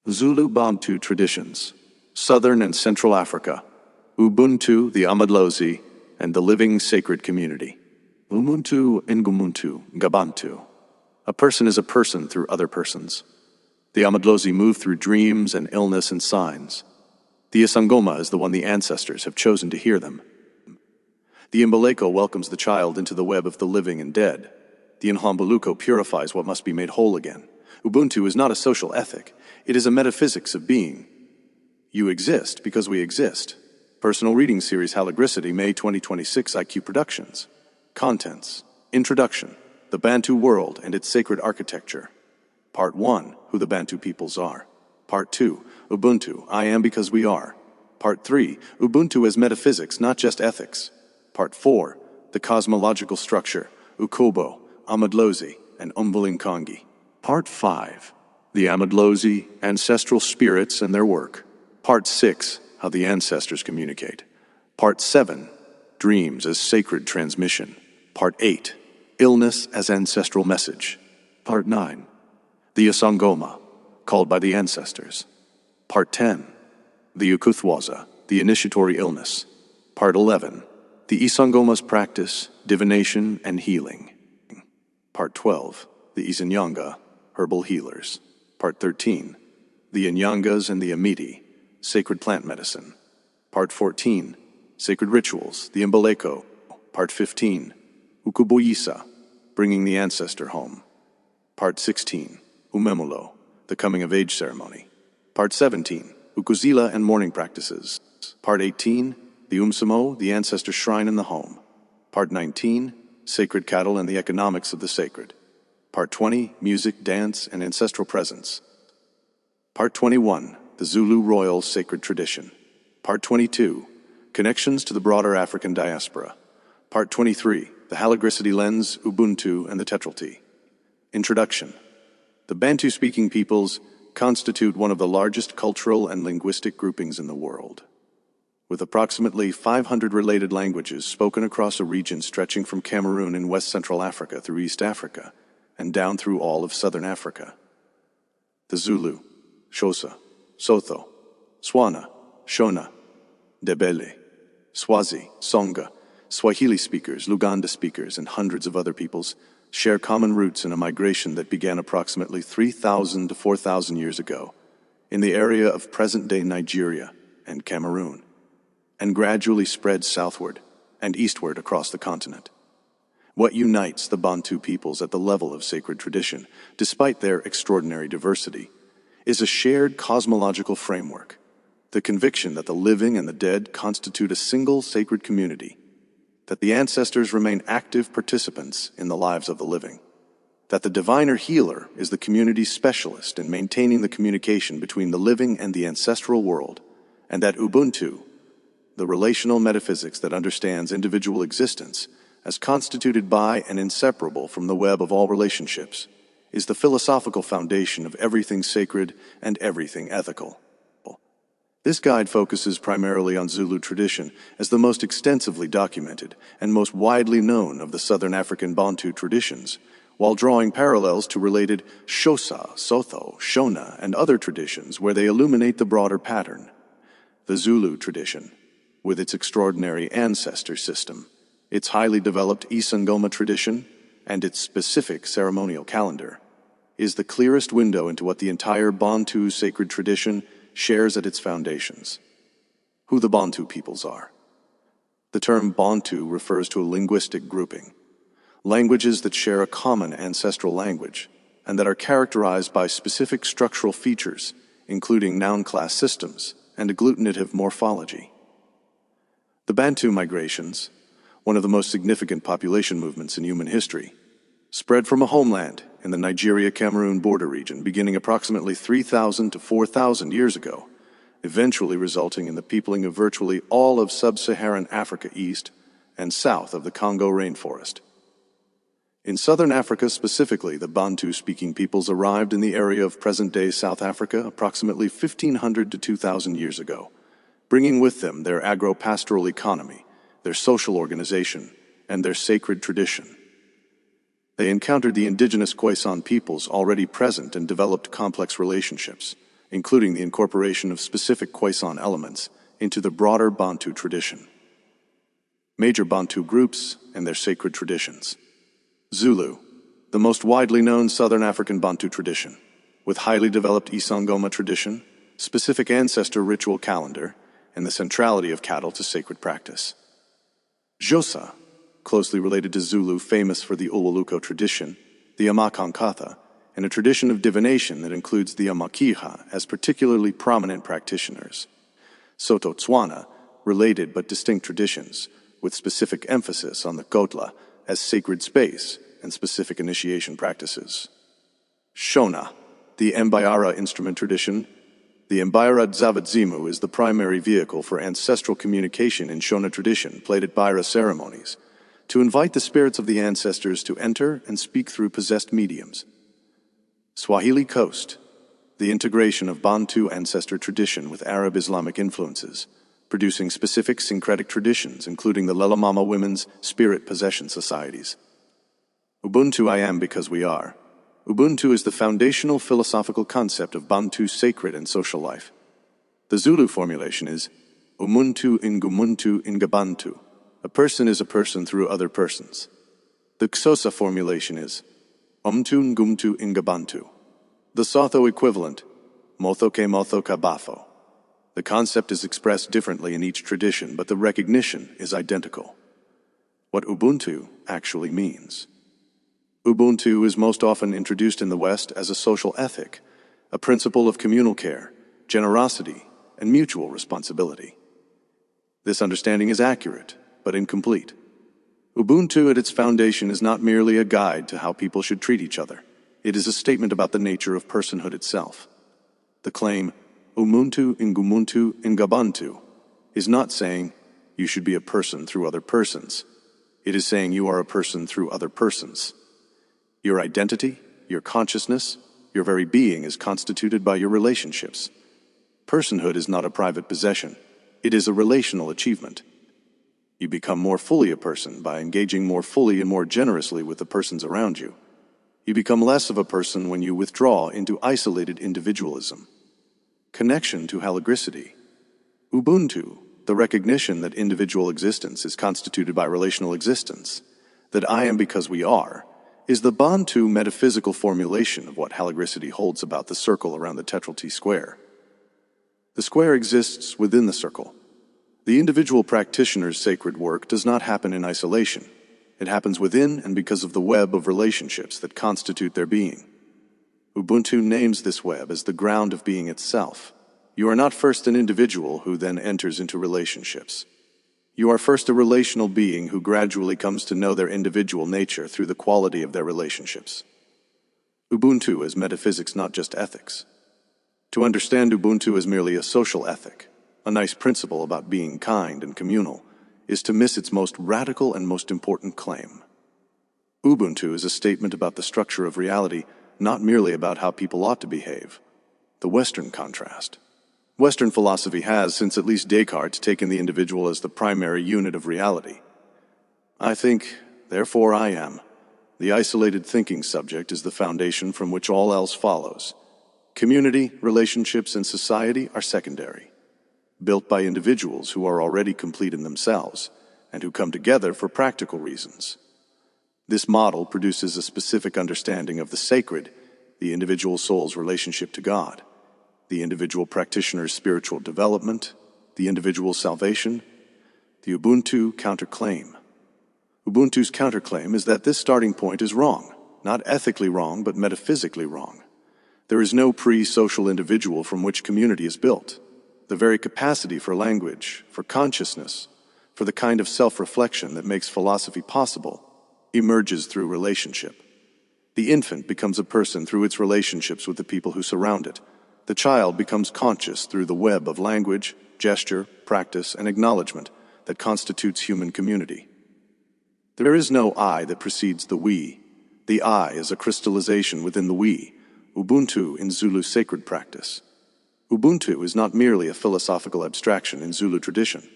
Zulu Bantu traditions, Southern and Central Africa, Ubuntu, the Amadlozi, and the living sacred community. Umuntu, ngumuntu, ngabantu. A person is a person through other persons. The Amadlozi move through dreams and illness and signs. The isangoma is the one the ancestors have chosen to hear them. The imbeleko welcomes the child into the web of the living and dead. The inhlambuluko purifies what must be made whole again. Ubuntu is not a social ethic. It is a metaphysics of being. You exist because we exist. Personal Reading Series Halagricity, May 2026, IQ Productions. Contents. Introduction. The Bantu World and its Sacred Architecture. Part 1. Who the Bantu Peoples Are. Part 2. Ubuntu, I am because we are. Part 3. Ubuntu as metaphysics, not just ethics. Part 4. The Cosmological Structure, Ukobo, Amadlozi, and Umbulinkongi. Part 5. The Amadlozi, Ancestral Spirits and their Work. Part 6. How the Ancestors Communicate. Part 7. Dreams as Sacred Transmission. Part 8. Illness as Ancestral Message. Part 9. The isangoma, called by the Ancestors. Part 10. The ukuthwaza, the Initiatory Illness. Part 11. The isangoma's Practice, Divination, and Healing. Part 12. The Izinyanga, Herbal Healers. Part 13. The Inyangas and the Amiti, Sacred Plant Medicine. Part 14. Sacred Rituals, the Imbeleko. Part 15. Ukuboyisa, Bringing the Ancestor Home. Part 16. Umemulo, the Coming of Age Ceremony. Part 17. Ukuzila and Mourning Practices. Part 18. The Umsamo, the Ancestor Shrine in the Home. Part 19. Sacred Cattle and the Economics of the Sacred. Part 20. Music, Dance, and Ancestral Presence. Part 21. The Zulu Royal Sacred Tradition. Part 22. Connections to the broader African diaspora. Part 23. The Halagricity Lens, Ubuntu, and the Tetralty. Introduction. The Bantu-speaking peoples constitute one of the largest cultural and linguistic groupings in the world. With approximately 500 related languages spoken across a region stretching from Cameroon in West Central Africa through East Africa and down through all of Southern Africa. The Zulu, Xhosa, Sotho, Tswana, Shona, Ndebele, Swazi, Songa, Swahili speakers, Luganda speakers, and hundreds of other peoples share common roots in a migration that began approximately 3,000 to 4,000 years ago in the area of present-day Nigeria and Cameroon, and gradually spread southward and eastward across the continent. What unites the Bantu peoples at the level of sacred tradition, despite their extraordinary diversity, is a shared cosmological framework, the conviction that the living and the dead constitute a single sacred community, that the ancestors remain active participants in the lives of the living, that the diviner healer is the community's specialist in maintaining the communication between the living and the ancestral world, and that Ubuntu, the relational metaphysics that understands individual existence as constituted by and inseparable from the web of all relationships, is the philosophical foundation of everything sacred and everything ethical. This guide focuses primarily on Zulu tradition as the most extensively documented and most widely known of the Southern African Bantu traditions, while drawing parallels to related Xhosa, Sotho, Shona, and other traditions where they illuminate the broader pattern. The Zulu tradition, with its extraordinary ancestor system, its highly developed isangoma tradition, and its specific ceremonial calendar, is the clearest window into what the entire Bantu sacred tradition shares at its foundations. Who the Bantu peoples are. The term Bantu refers to a linguistic grouping, languages that share a common ancestral language and that are characterized by specific structural features, including noun-class systems and agglutinative morphology. The Bantu migrations, one of the most significant population movements in human history, spread from a homeland in the Nigeria-Cameroon border region beginning approximately 3,000 to 4,000 years ago, eventually resulting in the peopling of virtually all of sub-Saharan Africa east and south of the Congo rainforest. In southern Africa specifically, the Bantu-speaking peoples arrived in the area of present-day South Africa approximately 1,500 to 2,000 years ago, bringing with them their agro-pastoral economy, their social organization, and their sacred tradition. They encountered the indigenous Khoisan peoples already present and developed complex relationships, including the incorporation of specific Khoisan elements into the broader Bantu tradition. Major Bantu groups and their sacred traditions. Zulu, the most widely known Southern African Bantu tradition, with highly developed isangoma tradition, specific ancestor ritual calendar, and the centrality of cattle to sacred practice. Xhosa, closely related to Zulu, famous for the inhlambuluko tradition, the Amakankatha, and a tradition of divination that includes the Amakiha as particularly prominent practitioners. Soto Tswana, related but distinct traditions, with specific emphasis on the Kotla as sacred space and specific initiation practices. Shona, the Mbayara instrument tradition. The Mbayara Dzavadzimu is the primary vehicle for ancestral communication in Shona tradition, played at Baira ceremonies, to invite the spirits of the ancestors to enter and speak through possessed mediums. Swahili Coast, the integration of Bantu ancestor tradition with Arab Islamic influences, producing specific syncretic traditions, including the Lelamama women's spirit possession societies. Ubuntu, I am because we are. Ubuntu is the foundational philosophical concept of Bantu sacred and social life. The Zulu formulation is Umuntu ngumuntu ngabantu. A person is a person through other persons. The Xhosa formulation is Umuntu ngumtu ngabantu. The Sotho equivalent, Motho ke motho ka bafo. The concept is expressed differently in each tradition, but the recognition is identical. What Ubuntu actually means. Ubuntu is most often introduced in the West as a social ethic, a principle of communal care, generosity, and mutual responsibility. This understanding is accurate, but incomplete. Ubuntu at its foundation is not merely a guide to how people should treat each other. It is a statement about the nature of personhood itself. The claim, Umuntu ngumuntu ngabantu, is not saying you should be a person through other persons. It is saying you are a person through other persons. Your identity, your consciousness, your very being is constituted by your relationships. Personhood is not a private possession. It is a relational achievement. You become more fully a person by engaging more fully and more generously with the persons around you. You become less of a person when you withdraw into isolated individualism. Connection to halagricity. Ubuntu, the recognition that individual existence is constituted by relational existence, that I am because we are, is the Bantu metaphysical formulation of what halagricity holds about the circle around the tetrale T-square. The square exists within the circle. The individual practitioner's sacred work does not happen in isolation. It happens within and because of the web of relationships that constitute their being. Ubuntu names this web as the ground of being itself. You are not first an individual who then enters into relationships. You are first a relational being who gradually comes to know their individual nature through the quality of their relationships. Ubuntu is metaphysics, not just ethics. To understand Ubuntu as merely a social ethic, a nice principle about being kind and communal, is to miss its most radical and most important claim. Ubuntu is a statement about the structure of reality, not merely about how people ought to behave. The Western contrast. Western philosophy has, since at least Descartes, taken the individual as the primary unit of reality. I think, therefore I am. The isolated thinking subject is the foundation from which all else follows. Community, relationships, and society are secondary, built by individuals who are already complete in themselves, and who come together for practical reasons. This model produces a specific understanding of the sacred, the individual soul's relationship to God, the individual practitioner's spiritual development, the individual's salvation, the Ubuntu counterclaim. Ubuntu's counterclaim is that this starting point is wrong, not ethically wrong, but metaphysically wrong. There is no pre-social individual from which community is built. The very capacity for language, for consciousness, for the kind of self-reflection that makes philosophy possible, emerges through relationship. The infant becomes a person through its relationships with the people who surround it. The child becomes conscious through the web of language, gesture, practice, and acknowledgement that constitutes human community. There is no I that precedes the we. The I is a crystallization within the we, Ubuntu in Zulu sacred practice. Ubuntu is not merely a philosophical abstraction in Zulu tradition.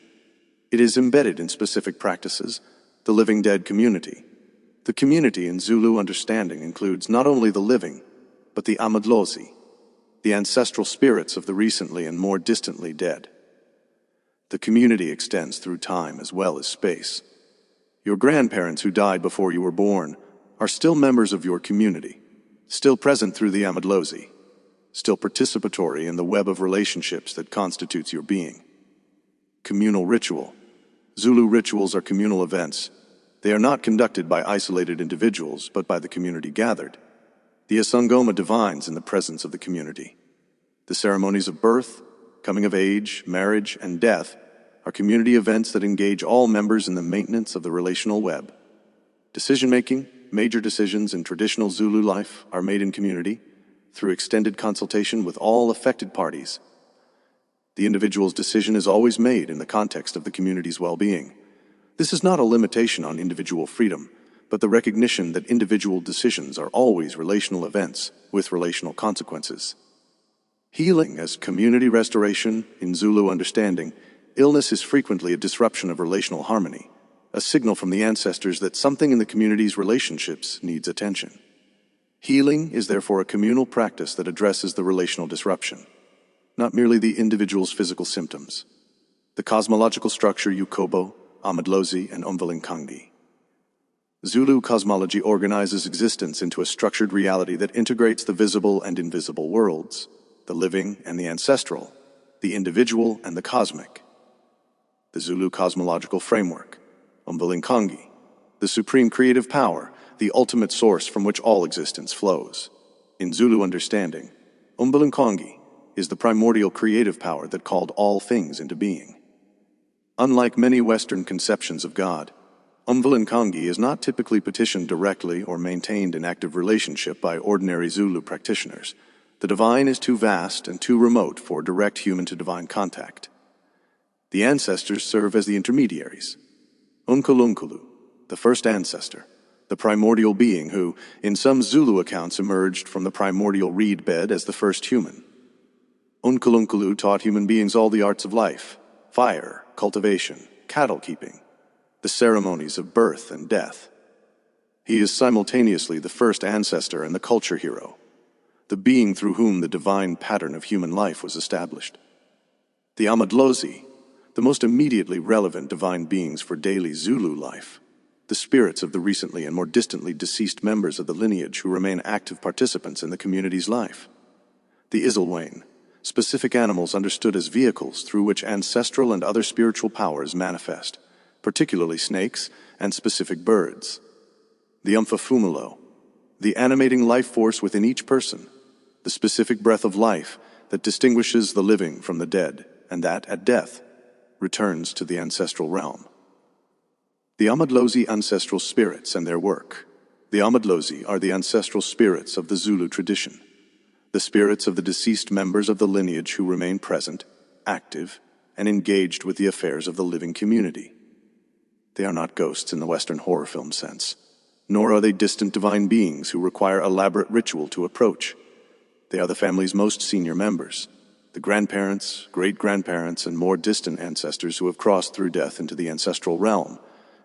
It is embedded in specific practices, the living dead community. The community in Zulu understanding includes not only the living, but the Amadlozi. the ancestral spirits of the recently and more distantly dead. The community extends through time as well as space. Your grandparents who died before you were born are still members of your community, still present through the Amadlozi, still participatory in the web of relationships that constitutes your being. Communal ritual. Zulu rituals are communal events. They are not conducted by isolated individuals, but by the community gathered. The isangoma divines in the presence of the community. The ceremonies of birth, coming of age, marriage, and death are community events that engage all members in the maintenance of the relational web. Decision-making, major decisions in traditional Zulu life are made in community through extended consultation with all affected parties. The individual's decision is always made in the context of the community's well-being. This is not a limitation on individual freedom, but the recognition that individual decisions are always relational events with relational consequences. Healing as community restoration in Zulu understanding, illness is frequently a disruption of relational harmony, a signal from the ancestors that something in the community's relationships needs attention. Healing is therefore a communal practice that addresses the relational disruption, not merely the individual's physical symptoms. The cosmological structure Ukobo, Amadlozi, and Umvalinkangi. Zulu cosmology organizes existence into a structured reality that integrates the visible and invisible worlds, the living and the ancestral, the individual and the cosmic. The Zulu cosmological framework, Umvalinkangi, the supreme creative power, the ultimate source from which all existence flows. In Zulu understanding, Umvalinkangi is the primordial creative power that called all things into being. Unlike many Western conceptions of God, Umvalinkangi is not typically petitioned directly or maintained in active relationship by ordinary Zulu practitioners. The divine is too vast and too remote for direct human-to-divine contact. The ancestors serve as the intermediaries. Unkulunkulu, the first ancestor, the primordial being who, in some Zulu accounts, emerged from the primordial reed bed as the first human. Unkulunkulu taught human beings all the arts of life, fire, cultivation, cattle keeping, the ceremonies of birth and death. He is simultaneously the first ancestor and the culture hero, the being through whom the divine pattern of human life was established. The Amadlozi, the most immediately relevant divine beings for daily Zulu life, the spirits of the recently and more distantly deceased members of the lineage who remain active participants in the community's life. The Izilwane, specific animals understood as vehicles through which ancestral and other spiritual powers manifest, particularly snakes and specific birds. The Umfafumulo, the animating life force within each person, the specific breath of life that distinguishes the living from the dead, and that, at death, returns to the ancestral realm. The Amadlozi ancestral spirits and their work. The Amadlozi are the ancestral spirits of the Zulu tradition, the spirits of the deceased members of the lineage who remain present, active, and engaged with the affairs of the living community. They are not ghosts in the Western horror film sense, nor are they distant divine beings who require elaborate ritual to approach. They are the family's most senior members, the grandparents, great-grandparents, and more distant ancestors who have crossed through death into the ancestral realm,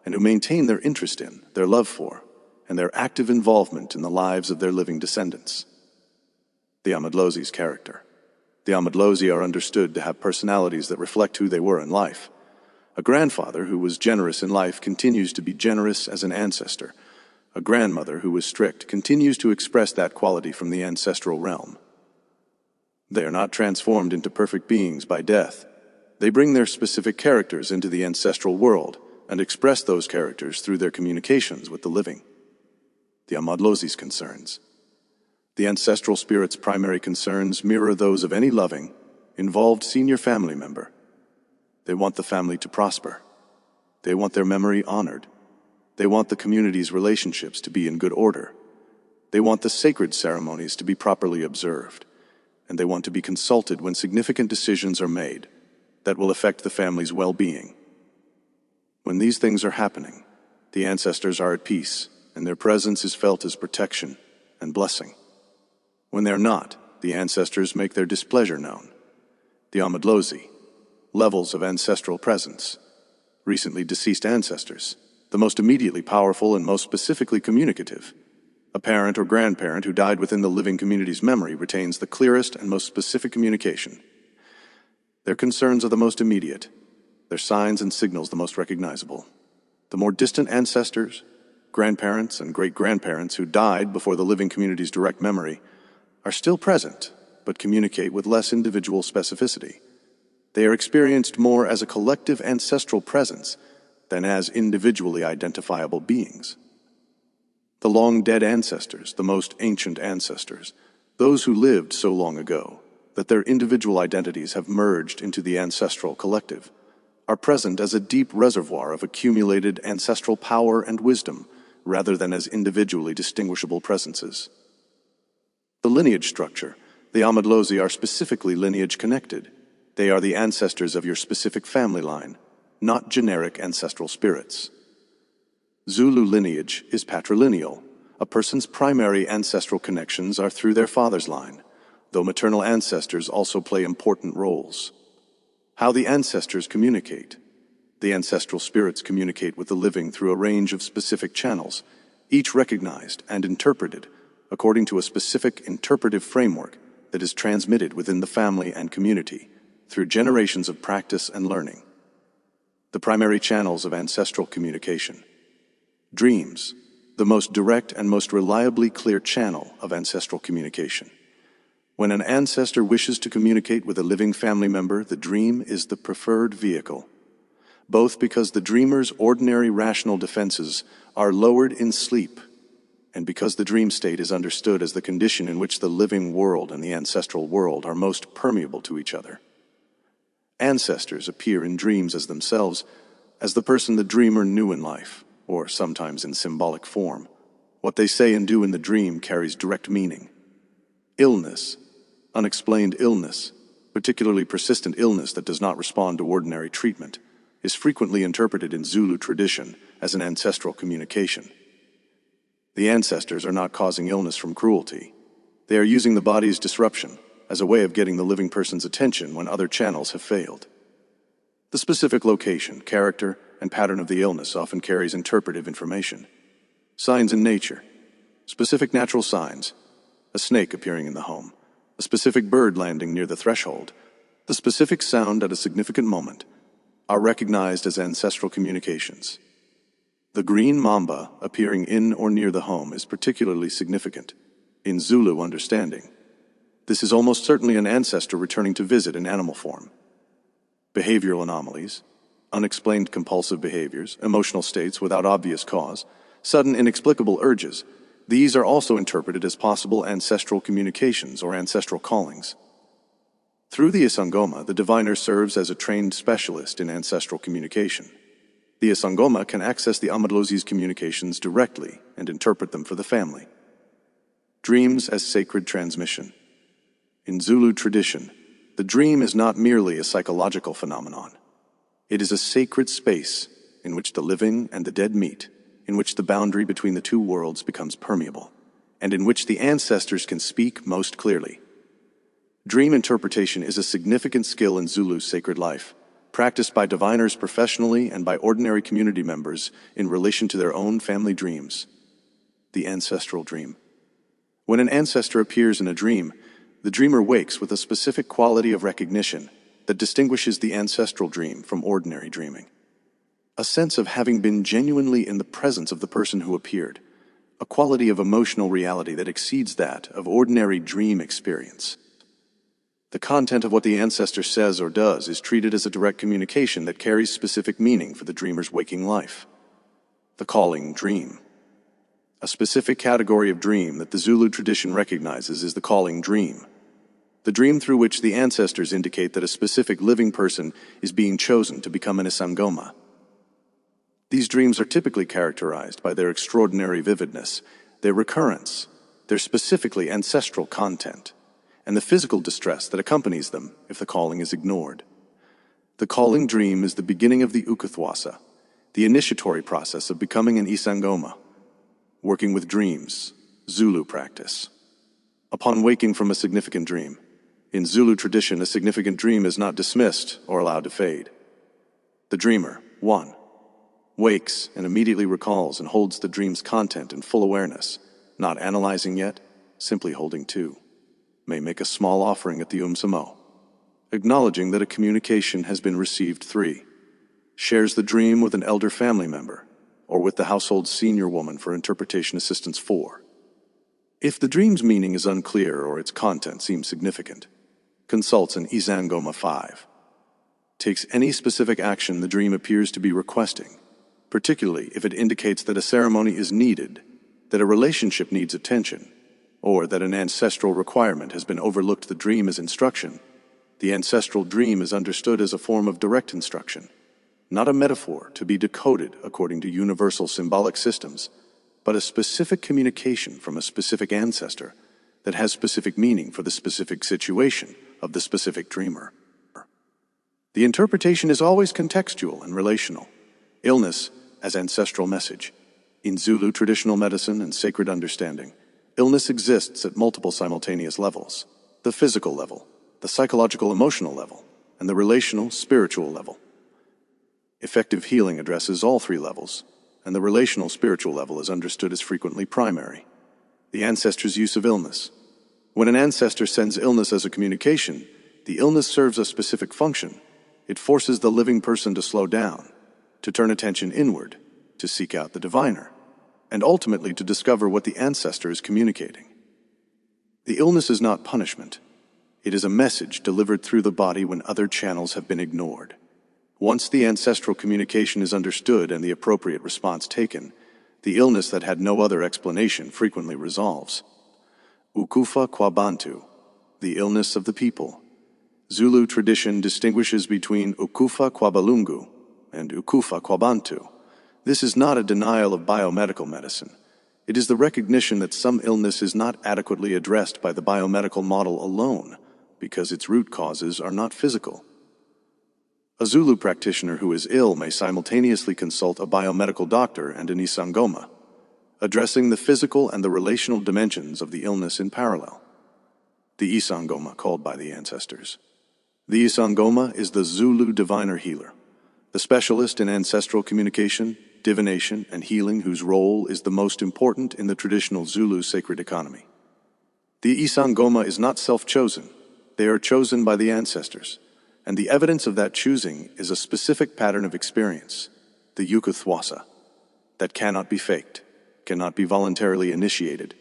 and who maintain their interest in, their love for, and their active involvement in the lives of their living descendants. The Amadlozi's character. The Amadlozi are understood to have personalities that reflect who they were in life. A grandfather who was generous in life continues to be generous as an ancestor. A grandmother who was strict continues to express that quality from the ancestral realm. They are not transformed into perfect beings by death. They bring their specific characters into the ancestral world and express those characters through their communications with the living. The Amadlozi's concerns. The ancestral spirit's primary concerns mirror those of any loving, involved senior family member. They want the family to prosper. They want their memory honored. They want the community's relationships to be in good order. They want the sacred ceremonies to be properly observed. And they want to be consulted when significant decisions are made that will affect the family's well-being. When these things are happening, the ancestors are at peace, and their presence is felt as protection and blessing. When they're not, the ancestors make their displeasure known. The Amadlozi, levels of ancestral presence. Recently deceased ancestors, the most immediately powerful and most specifically communicative. A parent or grandparent who died within the living community's memory retains the clearest and most specific communication. Their concerns are the most immediate, their signs and signals the most recognizable. The more distant ancestors, grandparents, and great-grandparents who died before the living community's direct memory are still present, but communicate with less individual specificity. They are experienced more as a collective ancestral presence than as individually identifiable beings. The long-dead ancestors, the most ancient ancestors, those who lived so long ago that their individual identities have merged into the ancestral collective, are present as a deep reservoir of accumulated ancestral power and wisdom, rather than as individually distinguishable presences. The lineage structure, the Amadlozi, are specifically lineage-connected. They are the ancestors of your specific family line, not generic ancestral spirits. Zulu lineage is patrilineal. A person's primary ancestral connections are through their father's line, though maternal ancestors also play important roles. How the ancestors communicate. The ancestral spirits communicate with the living through a range of specific channels, each recognized and interpreted according to a specific interpretive framework that is transmitted within the family and community through generations of practice and learning. The primary channels of ancestral communication. Dreams, the most direct and most reliably clear channel of ancestral communication. When an ancestor wishes to communicate with a living family member, the dream is the preferred vehicle, both because the dreamer's ordinary rational defenses are lowered in sleep, and because the dream state is understood as the condition in which the living world and the ancestral world are most permeable to each other. Ancestors appear in dreams as themselves, as the person the dreamer knew in life, or sometimes in symbolic form. What they say and do in the dream carries direct meaning. Illness, unexplained illness, particularly persistent illness that does not respond to ordinary treatment, is frequently interpreted in Zulu tradition as an ancestral communication. The ancestors are not causing illness from cruelty. They are using the body's disruption as a way of getting the living person's attention when other channels have failed. The specific location, character, and pattern of the illness often carries interpretive information. Signs in nature, specific natural signs, a snake appearing in the home, a specific bird landing near the threshold, the specific sound at a significant moment, are recognized as ancestral communications. The green mamba appearing in or near the home is particularly significant in Zulu understanding. This is almost certainly an ancestor returning to visit in animal form. Behavioral anomalies, unexplained compulsive behaviors, emotional states without obvious cause, sudden inexplicable urges, these are also interpreted as possible ancestral communications or ancestral callings. Through the isangoma, the diviner serves as a trained specialist in ancestral communication. The isangoma can access the Amadlozi's communications directly and interpret them for the family. Dreams as sacred transmission. In Zulu tradition, the dream is not merely a psychological phenomenon. It is a sacred space in which the living and the dead meet, in which the boundary between the two worlds becomes permeable, and in which the ancestors can speak most clearly. Dream interpretation is a significant skill in Zulu's sacred life, practiced by diviners professionally and by ordinary community members in relation to their own family dreams. The ancestral dream. When an ancestor appears in a dream, the dreamer wakes with a specific quality of recognition that distinguishes the ancestral dream from ordinary dreaming. A sense of having been genuinely in the presence of the person who appeared, a quality of emotional reality that exceeds that of ordinary dream experience. The content of what the ancestor says or does is treated as a direct communication that carries specific meaning for the dreamer's waking life. The calling dream. A specific category of dream that the Zulu tradition recognizes is the calling dream. The dream through which the ancestors indicate that a specific living person is being chosen to become an isangoma. These dreams are typically characterized by their extraordinary vividness, their recurrence, their specifically ancestral content, and the physical distress that accompanies them if the calling is ignored. The calling dream is the beginning of the ukuthwasa, the initiatory process of becoming an isangoma, working with dreams, Zulu practice. Upon waking from a significant dream, in Zulu tradition, a significant dream is not dismissed or allowed to fade. The dreamer, 1, wakes and immediately recalls and holds the dream's content in full awareness, not analyzing yet, simply holding two, may make a small offering at the Umsamo, acknowledging that a communication has been received. 3. Shares the dream with an elder family member, or with the household's senior woman for interpretation assistance. 4. If the dream's meaning is unclear or its content seems significant, consults an isangoma. 5. Takes any specific action the dream appears to be requesting, particularly if it indicates that a ceremony is needed, that a relationship needs attention, or that an ancestral requirement has been overlooked. The dream is instruction. The ancestral dream is understood as a form of direct instruction, not a metaphor to be decoded according to universal symbolic systems, but a specific communication from a specific ancestor that has specific meaning for the specific situation of the specific dreamer. The interpretation is always contextual and relational. Illness as ancestral message. In Zulu traditional medicine and sacred understanding, illness exists at multiple simultaneous levels: the physical level, the psychological emotional level, and the relational spiritual level. Effective healing addresses all three levels, and the relational spiritual level is understood as frequently primary. The ancestor's use of illness. When an ancestor sends illness as a communication, the illness serves a specific function. It forces the living person to slow down, to turn attention inward, to seek out the diviner, and ultimately to discover what the ancestor is communicating. The illness is not punishment. It is a message delivered through the body when other channels have been ignored. Once the ancestral communication is understood and the appropriate response taken, the illness that had no other explanation frequently resolves. Ukufa kwa Bantu, the illness of the people. Zulu tradition distinguishes between ukufa kwa balungu and ukufa kwa Bantu. This is not a denial of biomedical medicine. It is the recognition that some illness is not adequately addressed by the biomedical model alone, because its root causes are not physical. A Zulu practitioner who is ill may simultaneously consult a biomedical doctor and an isangoma, addressing the physical and the relational dimensions of the illness in parallel. The isangoma called by the ancestors. The isangoma is the Zulu diviner healer, the specialist in ancestral communication, divination, and healing whose role is the most important in the traditional Zulu sacred economy. The isangoma is not self-chosen. They are chosen by the ancestors, and the evidence of that choosing is a specific pattern of experience, the yukuthwasa, that cannot be faked, cannot be voluntarily initiated,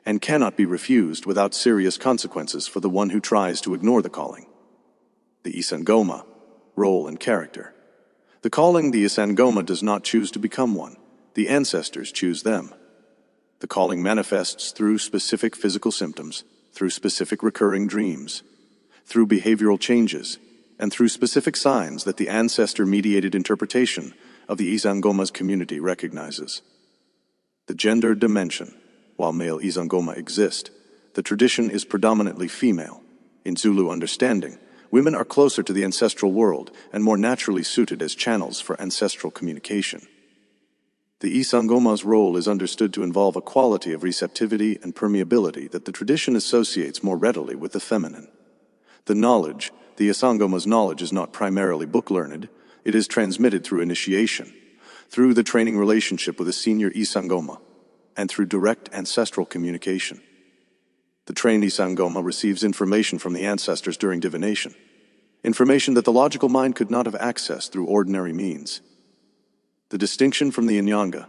and cannot be refused without serious consequences for the one who tries to ignore the calling. The isangoma, role and character. The calling, the isangoma, does not choose to become one. The ancestors choose them. The calling manifests through specific physical symptoms, through specific recurring dreams, through behavioral changes, and through specific signs that the ancestor-mediated interpretation of the isangoma's community recognizes. The gender dimension. While male isangoma exist, the tradition is predominantly female. In Zulu understanding, women are closer to the ancestral world and more naturally suited as channels for ancestral communication. The isangoma's role is understood to involve a quality of receptivity and permeability that the tradition associates more readily with the feminine. The knowledge, the isangoma's knowledge, is not primarily book-learned. It is transmitted through initiation, through the training relationship with a senior isangoma, and through direct ancestral communication. The trained isangoma receives information from the ancestors during divination, information that the logical mind could not have accessed through ordinary means. The distinction from the Inyanga.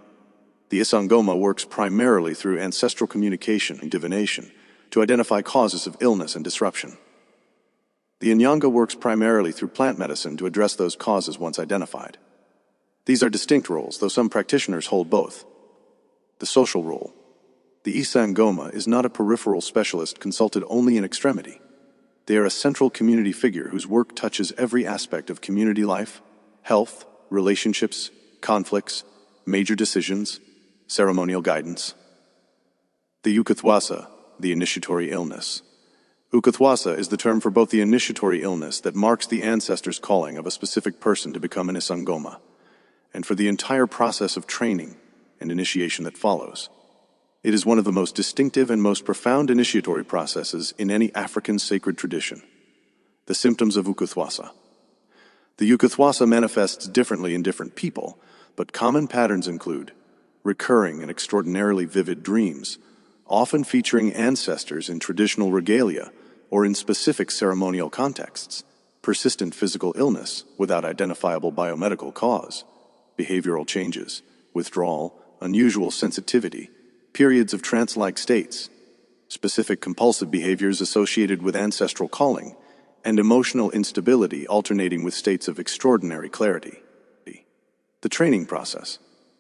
The isangoma works primarily through ancestral communication and divination to identify causes of illness and disruption. The Inyanga works primarily through plant medicine to address those causes once identified. These are distinct roles, though some practitioners hold both. The social role. The isangoma is not a peripheral specialist consulted only in extremity. They are a central community figure whose work touches every aspect of community life, health, relationships, conflicts, major decisions, ceremonial guidance. The yukuthwasa, the initiatory illness. Ukuthwasa is the term for both the initiatory illness that marks the ancestor's calling of a specific person to become an isangoma, and for the entire process of training and initiation that follows. It is one of the most distinctive and most profound initiatory processes in any African sacred tradition. The symptoms of Ukuthwasa. The Ukuthwasa manifests differently in different people, but common patterns include recurring and extraordinarily vivid dreams, often featuring ancestors in traditional regalia or in specific ceremonial contexts, persistent physical illness without identifiable biomedical cause, behavioral changes, withdrawal, unusual sensitivity, periods of trance-like states, specific compulsive behaviors associated with ancestral calling, and emotional instability alternating with states of extraordinary clarity. The training process.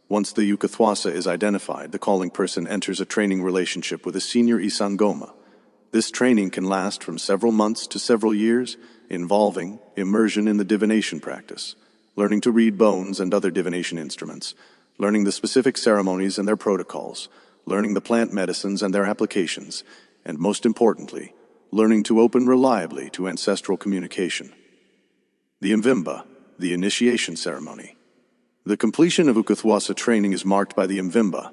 Once the Ukathwasa is identified, the calling person enters a training relationship with a senior isangoma. This training can last from several months to several years, involving immersion in the divination practice, learning to read bones and other divination instruments, learning the specific ceremonies and their protocols, learning the plant medicines and their applications, and most importantly, learning to open reliably to ancestral communication. The Mvimba, the initiation ceremony. The completion of Ukathwasa training is marked by the Mvimba,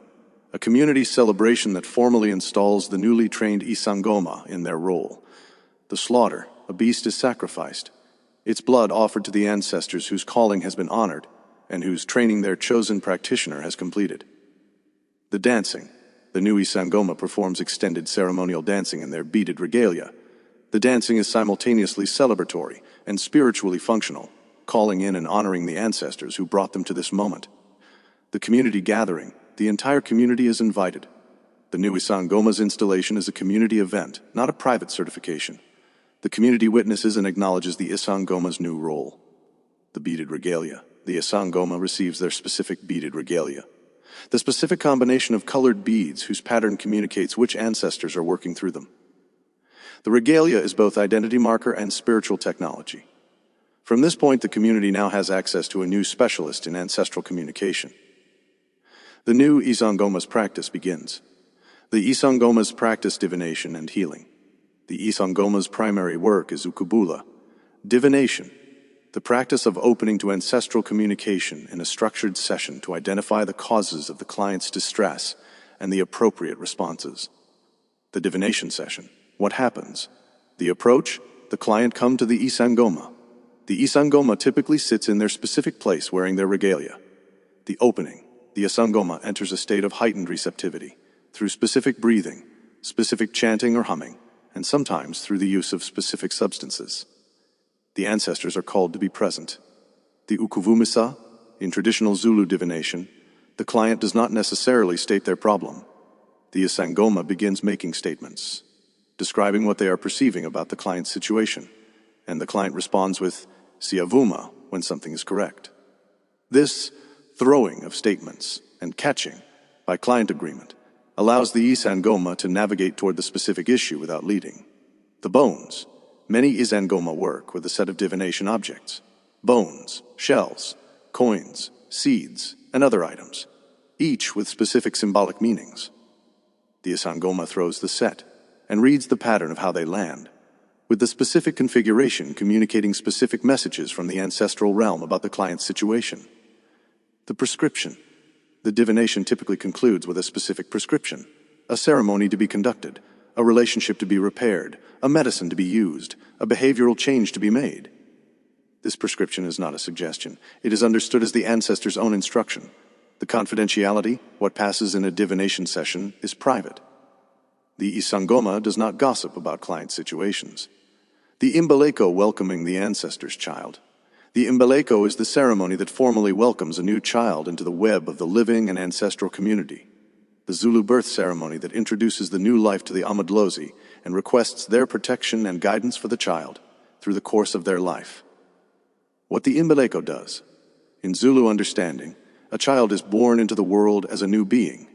a community celebration that formally installs the newly trained isangoma in their role. The slaughter, a beast is sacrificed, its blood offered to the ancestors whose calling has been honored and whose training their chosen practitioner has completed. The dancing. The new isangoma performs extended ceremonial dancing in their beaded regalia. The dancing is simultaneously celebratory and spiritually functional, calling in and honoring the ancestors who brought them to this moment. The community gathering. The entire community is invited. The new isangoma's installation is a community event, not a private certification. The community witnesses and acknowledges the isangoma's new role. The beaded regalia. The isangoma receives their specific beaded regalia. The specific combination of colored beads whose pattern communicates which ancestors are working through them. The regalia is both identity marker and spiritual technology. From this point, the community now has access to a new specialist in ancestral communication. The new isangoma's practice begins. The isangomas practice divination and healing. The isangoma's primary work is ukubula, divination, the practice of opening to ancestral communication in a structured session to identify the causes of the client's distress and the appropriate responses. The divination session. What happens? The approach. The client come to the isangoma. The isangoma typically sits in their specific place wearing their regalia. The opening. The isangoma enters a state of heightened receptivity through specific breathing, specific chanting or humming, and sometimes through the use of specific substances. The ancestors are called to be present. The ukuvumisa, in traditional Zulu divination, the client does not necessarily state their problem. The isangoma begins making statements, describing what they are perceiving about the client's situation, and the client responds with siavuma when something is correct. This throwing of statements and catching by client agreement allows the isangoma to navigate toward the specific issue without leading. The bones. Many isangoma work with a set of divination objects: bones, shells, coins, seeds, and other items, each with specific symbolic meanings. The isangoma throws the set and reads the pattern of how they land, with the specific configuration communicating specific messages from the ancestral realm about the client's situation. The prescription. The divination typically concludes with a specific prescription, a ceremony to be conducted, a relationship to be repaired, a medicine to be used, a behavioral change to be made. This prescription is not a suggestion. It is understood as the ancestor's own instruction. The confidentiality, what passes in a divination session, is private. The isangoma does not gossip about client situations. The imbeleko welcoming the ancestor's child. The imbeleko is the ceremony that formally welcomes a new child into the web of the living and ancestral community. The Zulu birth ceremony that introduces the new life to the Amadlozi and requests their protection and guidance for the child through the course of their life. What the imbeleko does. In Zulu understanding, a child is born into the world as a new being,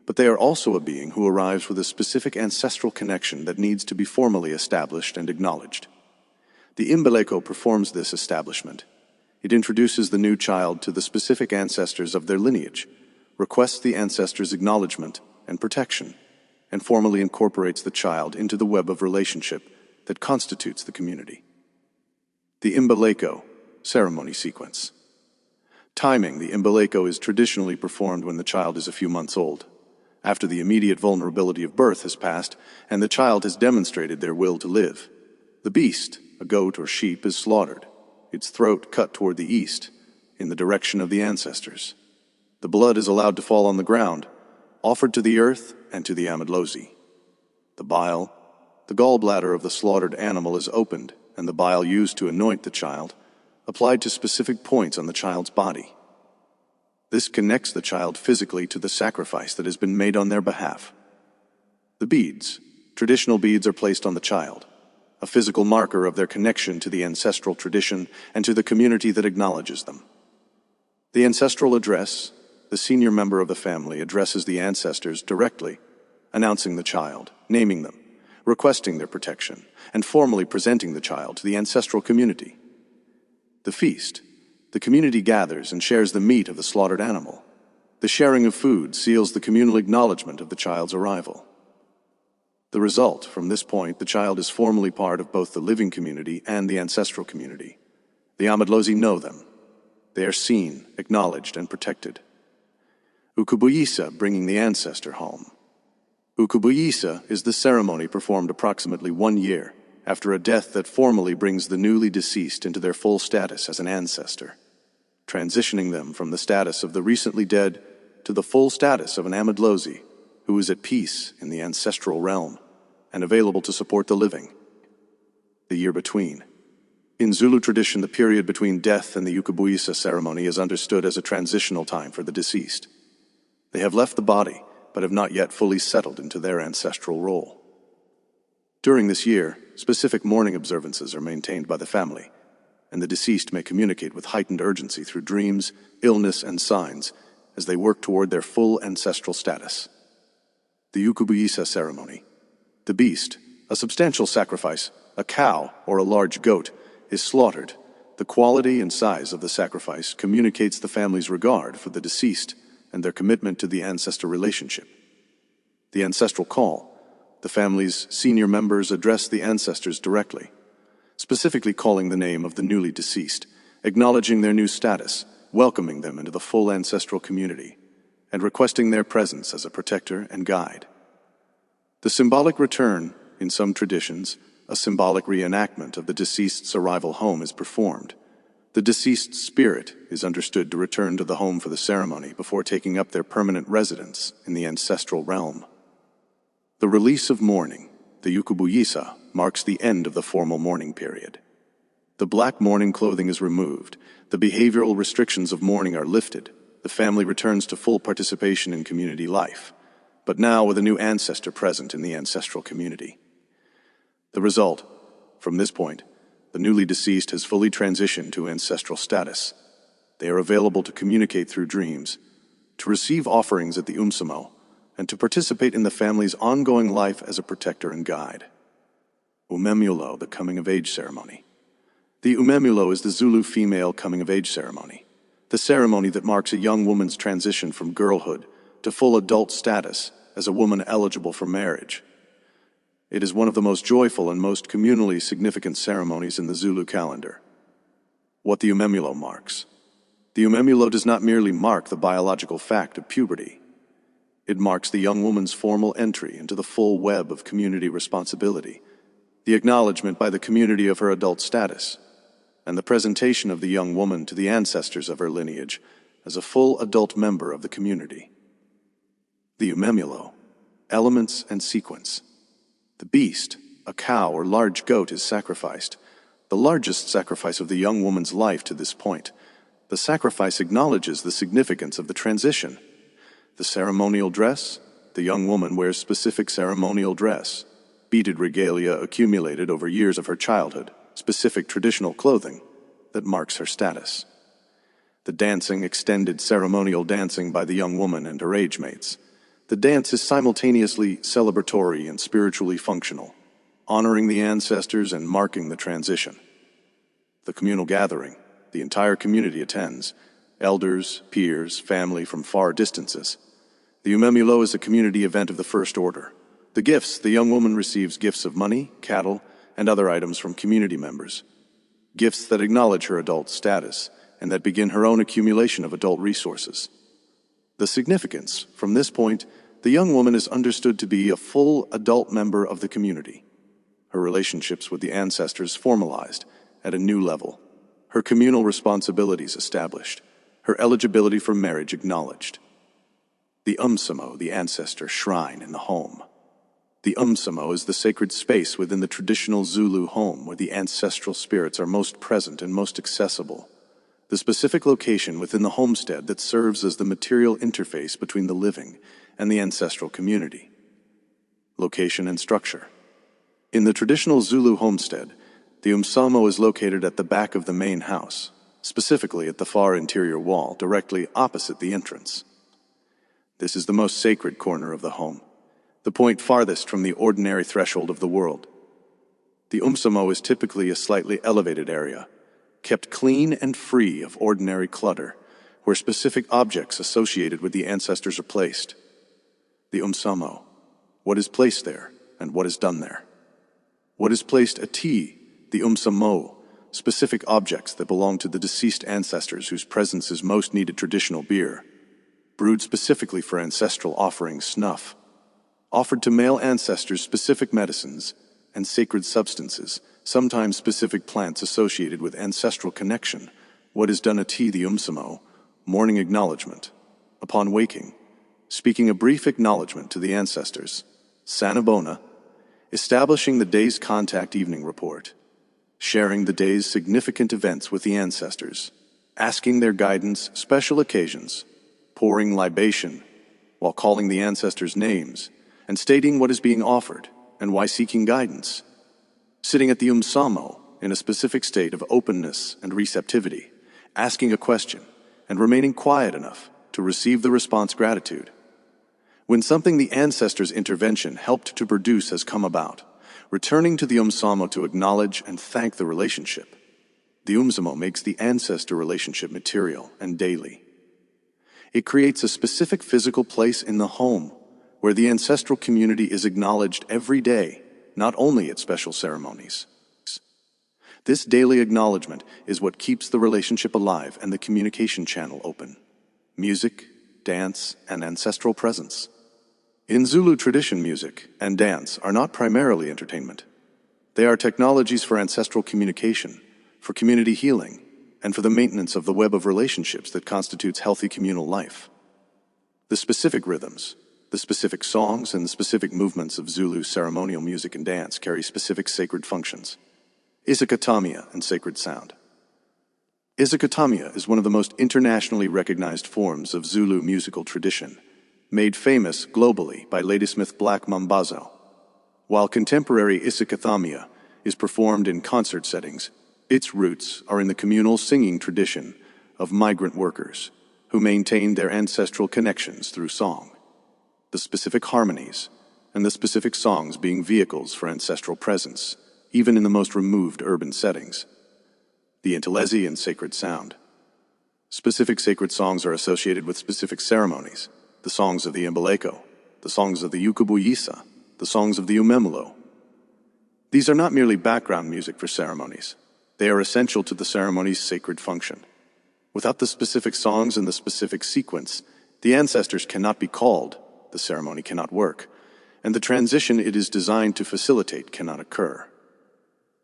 but they are also a being who arrives with a specific ancestral connection that needs to be formally established and acknowledged. The imbeleko performs this establishment. It introduces the new child to the specific ancestors of their lineage, requests the ancestors' acknowledgement and protection, and formally incorporates the child into the web of relationship that constitutes the community. The imbeleko ceremony sequence. Timing. The imbeleko is traditionally performed when the child is a few months old, after the immediate vulnerability of birth has passed and the child has demonstrated their will to live. The beast, a goat or sheep, is slaughtered, its throat cut toward the east, in the direction of the ancestors. The blood is allowed to fall on the ground, offered to the earth and to the Amadlozi. The gallbladder of the slaughtered animal is opened, and the bile used to anoint the child, applied to specific points on the child's body. This connects the child physically to the sacrifice that has been made on their behalf. The beads, traditional beads, are placed on the child, a physical marker of their connection to the ancestral tradition and to the community that acknowledges them. The ancestral address, the senior member of the family addresses the ancestors directly, announcing the child, naming them, requesting their protection, and formally presenting the child to the ancestral community. The feast, the community gathers and shares the meat of the slaughtered animal. The sharing of food seals the communal acknowledgement of the child's arrival. The result, from this point, the child is formally part of both the living community and the ancestral community. The Amadlozi know them. They are seen, acknowledged, and protected. Ukubuyisa, bringing the ancestor home. Ukubuyisa is the ceremony performed approximately 1 year after a death that formally brings the newly deceased into their full status as an ancestor, transitioning them from the status of the recently dead to the full status of an Amadlozi who is at peace in the ancestral realm and available to support the living. The year between. In Zulu tradition, the period between death and the Ukubuyisa ceremony is understood as a transitional time for the deceased. They have left the body, but have not yet fully settled into their ancestral role. During this year, specific mourning observances are maintained by the family, and the deceased may communicate with heightened urgency through dreams, illness, and signs as they work toward their full ancestral status. The Ukubuyisa ceremony. The beast, a substantial sacrifice, a cow or a large goat, is slaughtered. The quality and size of the sacrifice communicates the family's regard for the deceased and their commitment to the ancestor relationship. The ancestral call. The family's senior members address the ancestors directly, specifically calling the name of the newly deceased, acknowledging their new status, welcoming them into the full ancestral community, and requesting their presence as a protector and guide. The symbolic return, in some traditions, a symbolic reenactment of the deceased's arrival home is performed. The deceased's spirit is understood to return to the home for the ceremony before taking up their permanent residence in the ancestral realm. The release of mourning, the Ukubuyisa, marks the end of the formal mourning period. The black mourning clothing is removed, the behavioral restrictions of mourning are lifted, the family returns to full participation in community life, but now with a new ancestor present in the ancestral community. The result, from this point, the newly deceased has fully transitioned to ancestral status. They are available to communicate through dreams, to receive offerings at the umsamo, and to participate in the family's ongoing life as a protector and guide. Umemulo, the coming-of-age ceremony. The umemulo is the Zulu female coming-of-age ceremony, the ceremony that marks a young woman's transition from girlhood to full adult status as a woman eligible for marriage. It is one of the most joyful and most communally significant ceremonies in the Zulu calendar. What the umemulo marks. The umemulo does not merely mark the biological fact of puberty. It marks the young woman's formal entry into the full web of community responsibility, the acknowledgement by the community of her adult status, and the presentation of the young woman to the ancestors of her lineage as a full adult member of the community. The umemulo, elements and sequence. The beast, a cow or large goat, is sacrificed, the largest sacrifice of the young woman's life to this point. The sacrifice acknowledges the significance of the transition. The ceremonial dress, the young woman wears specific ceremonial dress, beaded regalia accumulated over years of her childhood, specific traditional clothing that marks her status. The dancing, extended ceremonial dancing by the young woman and her age mates. The dance is simultaneously celebratory and spiritually functional, honoring the ancestors and marking the transition. The communal gathering, the entire community attends, elders, peers, family from far distances. The umemulo is a community event of the first order. The gifts, the young woman receives gifts of money, cattle, and other items from community members. Gifts that acknowledge her adult status and that begin her own accumulation of adult resources. The significance, from this point, the young woman is understood to be a full adult member of the community. Her relationships with the ancestors formalized at a new level. Her communal responsibilities established. Her eligibility for marriage acknowledged. The Umsamo, the ancestor shrine in the home. The Umsamo is the sacred space within the traditional Zulu home where the ancestral spirits are most present and most accessible. The specific location within the homestead that serves as the material interface between the living and the ancestral community. Location and structure. In the traditional Zulu homestead, the Umsamo is located at the back of the main house, specifically at the far interior wall, directly opposite the entrance. This is the most sacred corner of the home, the point farthest from the ordinary threshold of the world. The Umsamo is typically a slightly elevated area, kept clean and free of ordinary clutter, where specific objects associated with the ancestors are placed. The Umsamo. What is placed there, and what is done there? What is placed ati, the Umsamo, specific objects that belong to the deceased ancestors whose presence is most needed. Traditional beer, brewed specifically for ancestral offerings. Snuff, offered to male ancestors. Specific medicines and sacred substances, sometimes specific plants associated with ancestral connection. What is done ati, the Umsamo, morning acknowledgement. Upon waking, speaking a brief acknowledgement to the ancestors. Sanabona, establishing the day's contact. Evening report, sharing the day's significant events with the ancestors, asking their guidance. Special occasions, pouring libation while calling the ancestors' names and stating what is being offered and why. Seeking guidance, sitting at the Umsamo in a specific state of openness and receptivity, asking a question and remaining quiet enough to receive the response. Gratitude, when something the ancestors' intervention helped to produce has come about, returning to the Umsamo to acknowledge and thank the relationship. The Umsamo makes the ancestor relationship material and daily. It creates a specific physical place in the home where the ancestral community is acknowledged every day, not only at special ceremonies. This daily acknowledgement is what keeps the relationship alive and the communication channel open. Music, dance, and ancestral presence. In Zulu tradition, music and dance are not primarily entertainment. They are technologies for ancestral communication, for community healing, and for the maintenance of the web of relationships that constitutes healthy communal life. The specific rhythms, the specific songs, and the specific movements of Zulu ceremonial music and dance carry specific sacred functions. Isakatamia and sacred sound. Isakatamia is one of the most internationally recognized forms of Zulu musical tradition, made famous globally by Ladysmith Black Mambazo. While contemporary Isakatamia is performed in concert settings, its roots are in the communal singing tradition of migrant workers who maintained their ancestral connections through song. The specific harmonies and the specific songs being vehicles for ancestral presence, even in the most removed urban settings. The Intelezi and sacred sound. Specific sacred songs are associated with specific ceremonies. The songs of the imbeleko, the songs of the Ukubuyisa, the songs of the Umemelo. These are not merely background music for ceremonies. They are essential to the ceremony's sacred function. Without the specific songs and the specific sequence, the ancestors cannot be called, the ceremony cannot work, and the transition it is designed to facilitate cannot occur.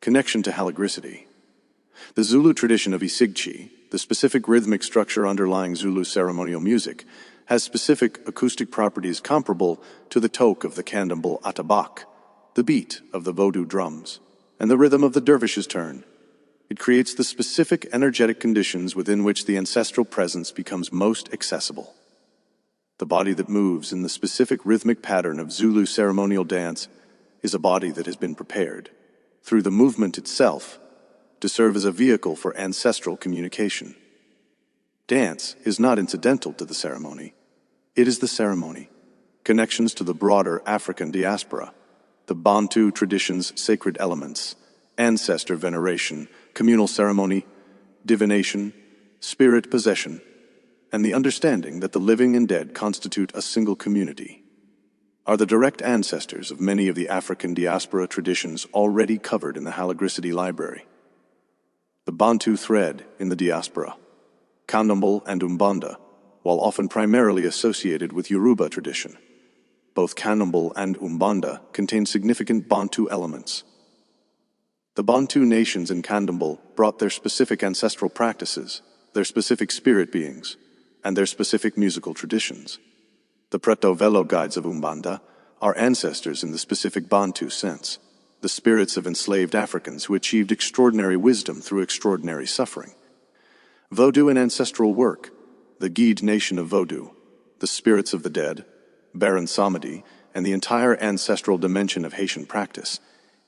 Connection to halagricity. The Zulu tradition of isigchi, the specific rhythmic structure underlying Zulu ceremonial music, has specific acoustic properties comparable to the toke of the candomblé atabak, the beat of the Vodou drums, and the rhythm of the dervish's turn. It creates the specific energetic conditions within which the ancestral presence becomes most accessible. The body that moves in the specific rhythmic pattern of Zulu ceremonial dance is a body that has been prepared, through the movement itself, to serve as a vehicle for ancestral communication. Dance is not incidental to the ceremony. It is the ceremony. Connections to the broader African diaspora, the Bantu tradition's sacred elements, ancestor veneration, communal ceremony, divination, spirit possession, and the understanding that the living and dead constitute a single community, are the direct ancestors of many of the African diaspora traditions already covered in the Halagricity Library. The Bantu thread in the diaspora, Candomblé and Umbanda, while often primarily associated with Yoruba tradition, both Candomblé and Umbanda contain significant Bantu elements. The Bantu nations in Candomblé brought their specific ancestral practices, their specific spirit beings, and their specific musical traditions. The Preto Velo guides of Umbanda are ancestors in the specific Bantu sense, the spirits of enslaved Africans who achieved extraordinary wisdom through extraordinary suffering. Vodou and ancestral work, the Guide nation of Vodou, the spirits of the dead, Baron Samedi, and the entire ancestral dimension of Haitian practice,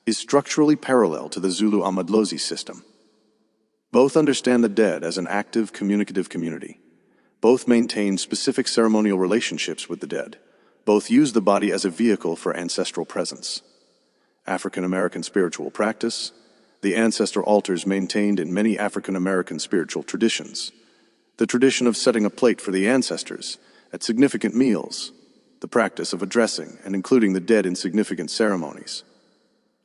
is structurally parallel to the Zulu Amadlozi system. Both understand the dead as an active, communicative community. Both maintain specific ceremonial relationships with the dead. Both use the body as a vehicle for ancestral presence. African American spiritual practice, the ancestor altars maintained in many African American spiritual traditions. The tradition of setting a plate for the ancestors at significant meals, the practice of addressing and including the dead in significant ceremonies.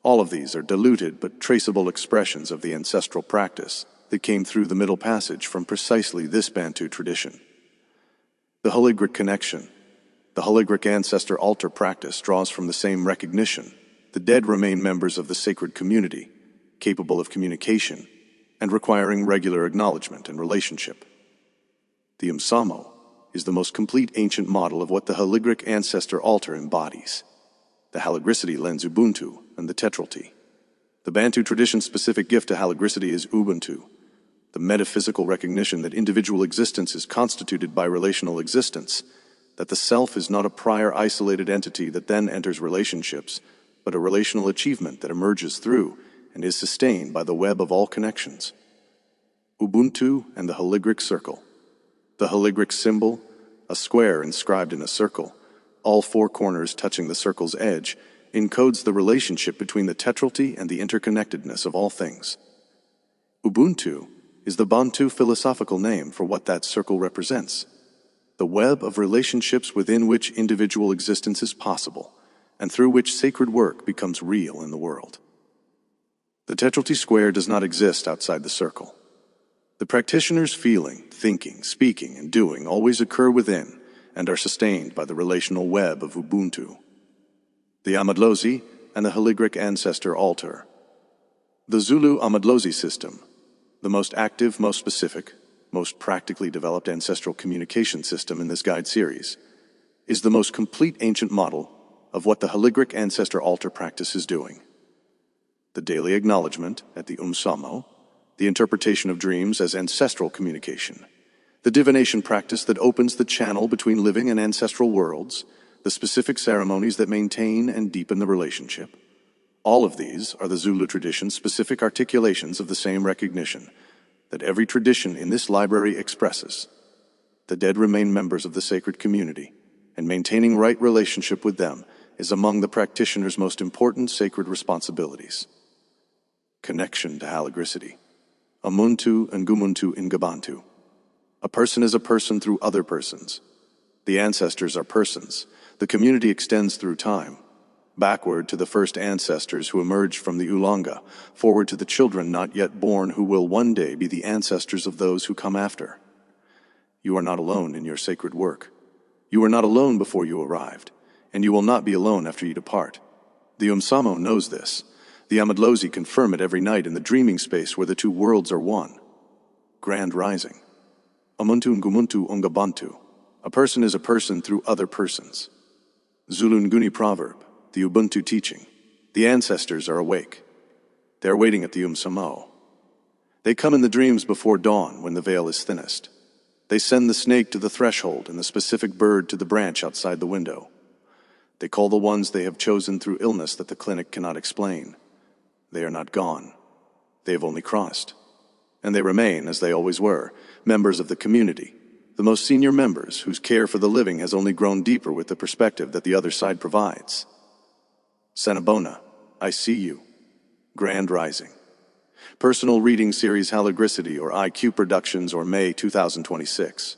All of these are diluted but traceable expressions of the ancestral practice that came through the Middle Passage from precisely this Bantu tradition. The Holigric connection, the Holigric ancestor altar practice draws from the same recognition. The dead remain members of the sacred community, capable of communication and requiring regular acknowledgement and relationship. The Umsamo is the most complete ancient model of what the Holigric ancestor altar embodies. The Haligricity lends Ubuntu and the tetrality. The Bantu tradition's specific gift to Haligricity is Ubuntu, the metaphysical recognition that individual existence is constituted by relational existence, that the self is not a prior isolated entity that then enters relationships, but a relational achievement that emerges through and is sustained by the web of all connections. Ubuntu and the Holigric circle. The Holigric symbol, a square inscribed in a circle, all four corners touching the circle's edge, encodes the relationship between the tetrality and the interconnectedness of all things. Ubuntu is the Bantu philosophical name for what that circle represents, the web of relationships within which individual existence is possible, and through which sacred work becomes real in the world. The tetrality square does not exist outside the circle. The practitioner's feeling, thinking, speaking, and doing always occur within and are sustained by the relational web of Ubuntu. The Amadlozi and the Holigric ancestor altar. The Zulu Amadlozi system, the most active, most specific, most practically developed ancestral communication system in this guide series, is the most complete ancient model of what the Holigric ancestor altar practice is doing. The daily acknowledgement at the Umsamo, the interpretation of dreams as ancestral communication, the divination practice that opens the channel between living and ancestral worlds, the specific ceremonies that maintain and deepen the relationship. All of these are the Zulu tradition's specific articulations of the same recognition that every tradition in this library expresses. The dead remain members of the sacred community, and maintaining right relationship with them is among the practitioner's most important sacred responsibilities. Connection to Haligricity. Umuntu and ngumuntu ngabantu. A person is a person through other persons. The ancestors are persons. The community extends through time, backward to the first ancestors who emerged from the Ulanga, forward to the children not yet born who will one day be the ancestors of those who come after. You are not alone in your sacred work. You were not alone before you arrived, and you will not be alone after you depart. The Umsamo knows this. The Amadlozi confirm it every night in the dreaming space where the two worlds are one. Grand Rising. Umuntu ngumuntu ngabantu. A person is a person through other persons. Zulu Nguni proverb, the Ubuntu teaching. The ancestors are awake. They are waiting at the Umsamo. They come in the dreams before dawn when the veil is thinnest. They send the snake to the threshold and the specific bird to the branch outside the window. They call the ones they have chosen through illness that the clinic cannot explain. They are not gone. They have only crossed. And they remain, as they always were, members of the community, the most senior members whose care for the living has only grown deeper with the perspective that the other side provides. Sanabona, I see you. Grand Rising. Personal Reading Series Haligricity or IQ Productions or May 2026.